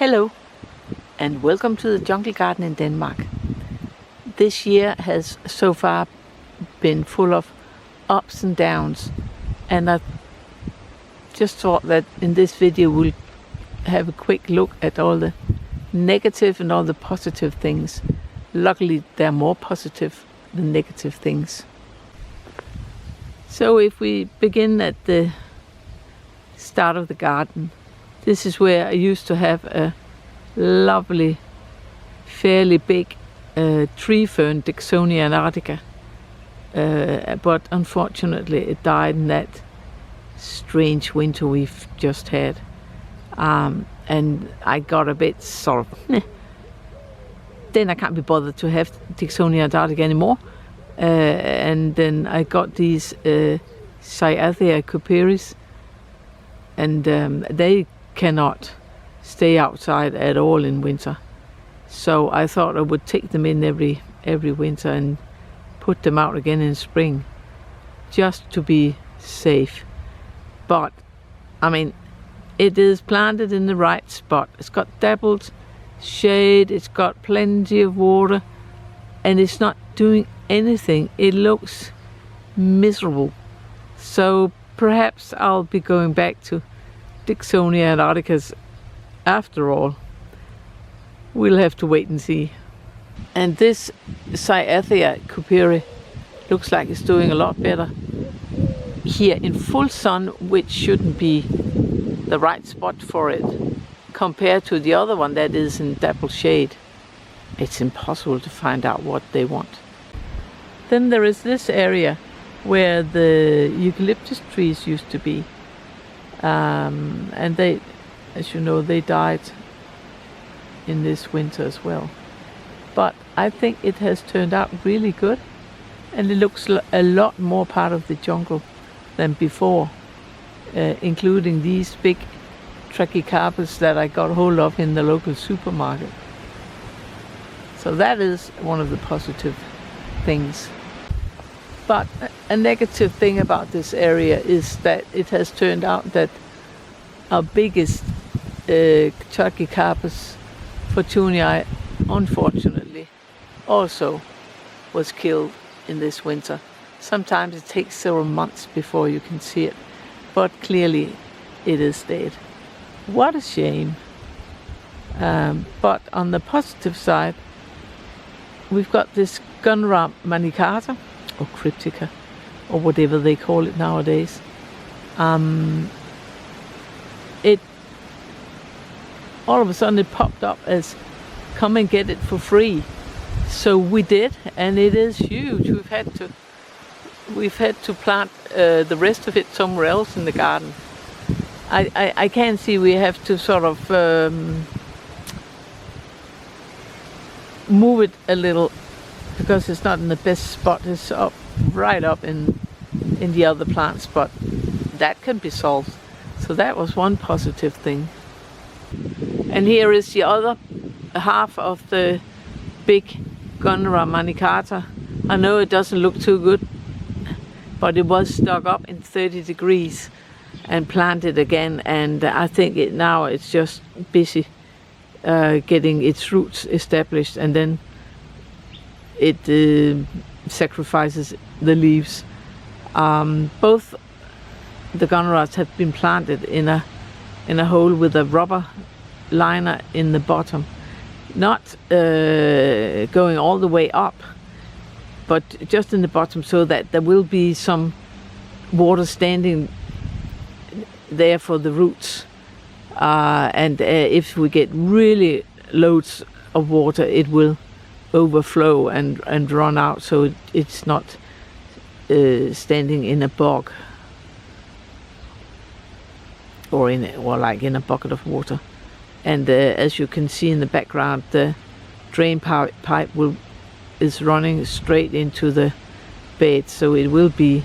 Hello and welcome to the jungle garden in Denmark. This year has so far been full of ups and downs, and I just thought that in this video we'll have a quick look at all the negative and all the positive things. Luckily there are more positive than negative things. So if we begin at the start of the garden, this is where I used to have a lovely, fairly big tree fern, Dixonia antarctica, but unfortunately it died in that strange winter we've just had, and I got a bit sort of then I can't be bothered to have Dixonia antarctica anymore, and then I got these Cyathea cuperis, and they cannot stay outside at all in winter, so I thought I would take them in every winter and put them out again in spring, just to be safe. But I mean, it is planted in the right spot. It's got dappled shade, it's got plenty of water, and it's not doing anything. It looks miserable, so perhaps I'll be going back to Dixonia antarcticas after all. We'll have to wait and see. And this Cyathea cuperi looks like it's doing a lot better here in full sun, which shouldn't be the right spot for it, compared to the other one that is in dappled shade. It's impossible to find out what they want. Then there is this area where the eucalyptus trees used to be, and they, as you know, they died in this winter as well. But I think it has turned out really good, and it looks a lot more part of the jungle than before, including these big trachycarpus that I got hold of in the local supermarket. So that is one of the positive things. But a negative thing about this area is that it has turned out that our biggest Trachycarpus fortunii, unfortunately, also was killed in this winter. Sometimes it takes several months before you can see it, but clearly it is dead. What a shame. But on the positive side, we've got this Gunra manicata, or cryptica, or whatever they call it nowadays. It all of a sudden it popped up as come and get it for free. So we did, and it is huge. We've had to plant the rest of it somewhere else in the garden. I can see we have to sort of move it a little, because it's not in the best spot. It's up right up in the other plants, but that can be solved. So that was one positive thing. And here is the other half of the big Gunra manicata. I know it doesn't look too good, but it was stuck up in 30 degrees and planted again, and I think now it's just busy getting its roots established, and then it sacrifices the leaves. Both the Gunras have been planted in a hole with a rubber liner in the bottom, not going all the way up, but just in the bottom, so that there will be some water standing there for the roots, and if we get really loads of water, it will overflow and run out, so it's not standing in a bog or like in a bucket of water. And as you can see in the background, the drain pipe is running straight into the bed, so it will be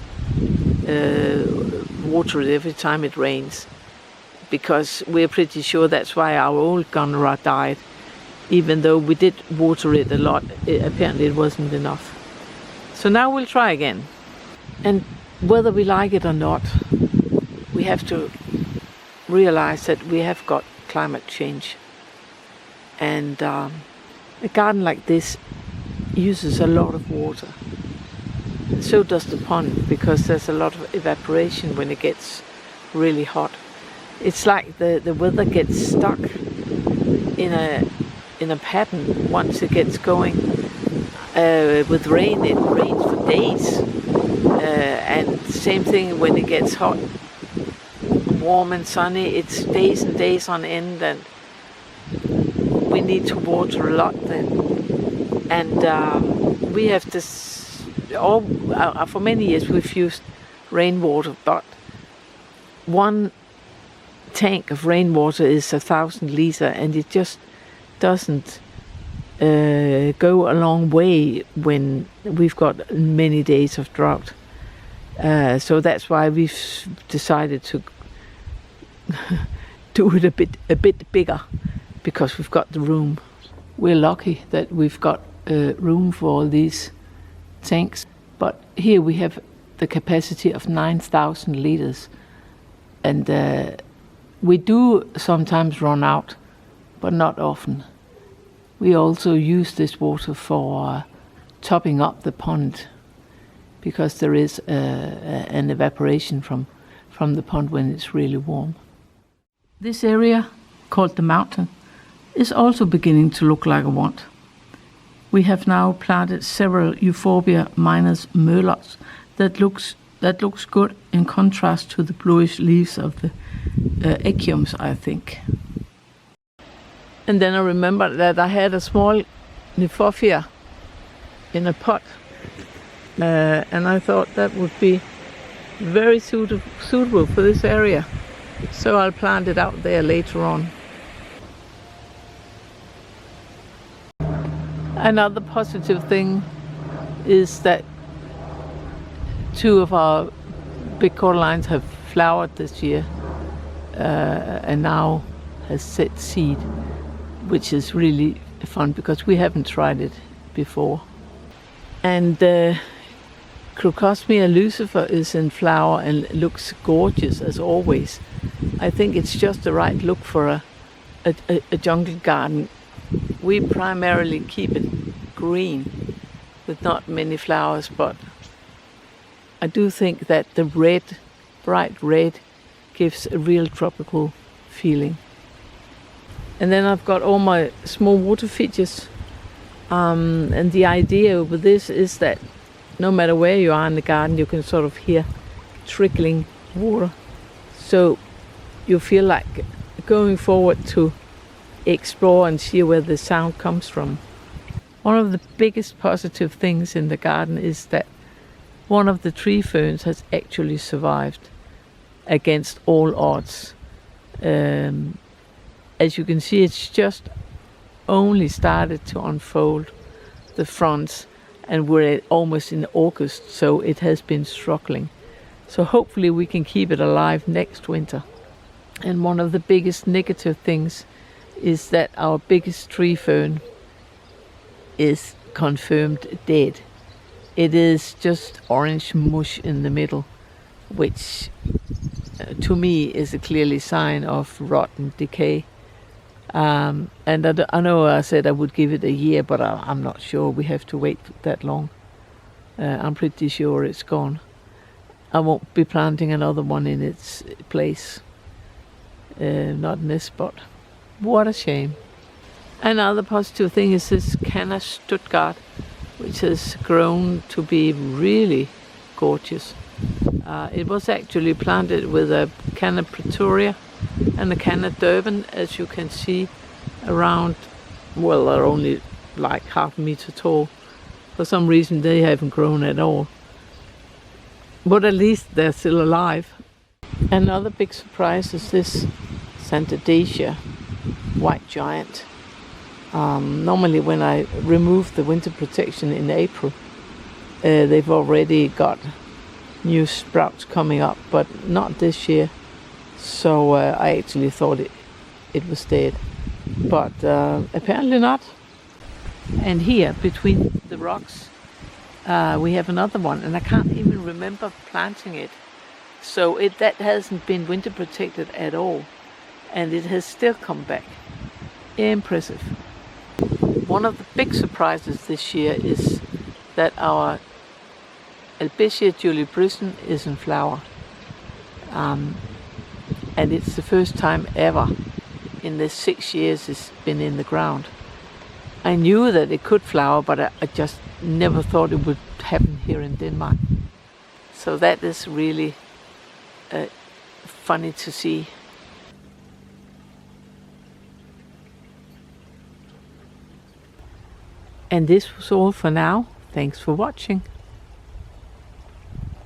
watered every time it rains, because we're pretty sure that's why our old Gunra died. Even though we did water it a lot, apparently it wasn't enough. So now we'll try again. And whether we like it or not, we have to realize that we have got climate change And a garden like this uses a lot of water. So does the pond, because there's a lot of evaporation when it gets really hot. It's like the weather gets stuck in a pattern once it gets going. With rain, it rains for days, and same thing when it gets hot, warm and sunny. It's days and days on end, and we need to water a lot then. And we have this, for many years we've used rainwater, but one tank of rainwater is 1,000 litre, and it just doesn't go a long way when we've got many days of drought. So that's why we've decided to do it a bit bigger, because we've got the room. We're lucky that we've got room for all these tanks, but here we have the capacity of 9,000 litres, and we do sometimes run out, but not often. We also use this water for topping up the pond, because there is an evaporation from the pond when it's really warm. This area, called the mountain, is also beginning to look like a want. We have now planted several Euphorbia minus merlots that looks good in contrast to the bluish leaves of the echiums, I think. And then I remembered that I had a small Nymphophia in a pot, and I thought that would be very suitable for this area. So I'll plant it out there later on. Another positive thing is that 2 of our big cordyline have flowered this year, and now has set seed, which is really fun because we haven't tried it before. And Crocosmia lucifer is in flower and looks gorgeous as always. I think it's just the right look for a jungle garden. We primarily keep it green with not many flowers, but I do think that the red, bright red, gives a real tropical feeling. And then I've got all my small water features, and the idea with this is that no matter where you are in the garden, you can sort of hear trickling water, so you feel like going forward to explore and see where the sound comes from. One of the biggest positive things in the garden is that one of the tree ferns has actually survived against all odds. As you can see, it's just only started to unfold the fronds, and we're almost in August, so it has been struggling. So hopefully we can keep it alive next winter. And one of the biggest negative things is that our biggest tree fern is confirmed dead. It is just orange mush in the middle, which to me is a clearly sign of rotten decay. And I know I said I would give it a year, but I'm not sure we have to wait that long. I'm pretty sure it's gone. I won't be planting another one in its place. Not in this spot. What a shame. Another positive thing is this Canna Stuttgart, which has grown to be really gorgeous. It was actually planted with a Canna Pretoria and a Canna Durban, as you can see, around, well, they're only like half a meter tall. For some reason they haven't grown at all, but at least they're still alive. Another big surprise is this Santadesia white giant. Normally when I remove the winter protection in April, they've already got new sprouts coming up, but not this year. So I actually thought it was dead, but apparently not. And here between the rocks we have another one, and I can't even remember planting it. So that hasn't been winter protected at all, and it has still come back. Impressive. one of the big surprises this year is that our Albizia julibrisson is in flower. And it's the first time ever in the 6 years it's been in the ground. I knew that it could flower, but I just never thought it would happen here in Denmark. So that is really funny to see. And this was all for now. Thanks for watching.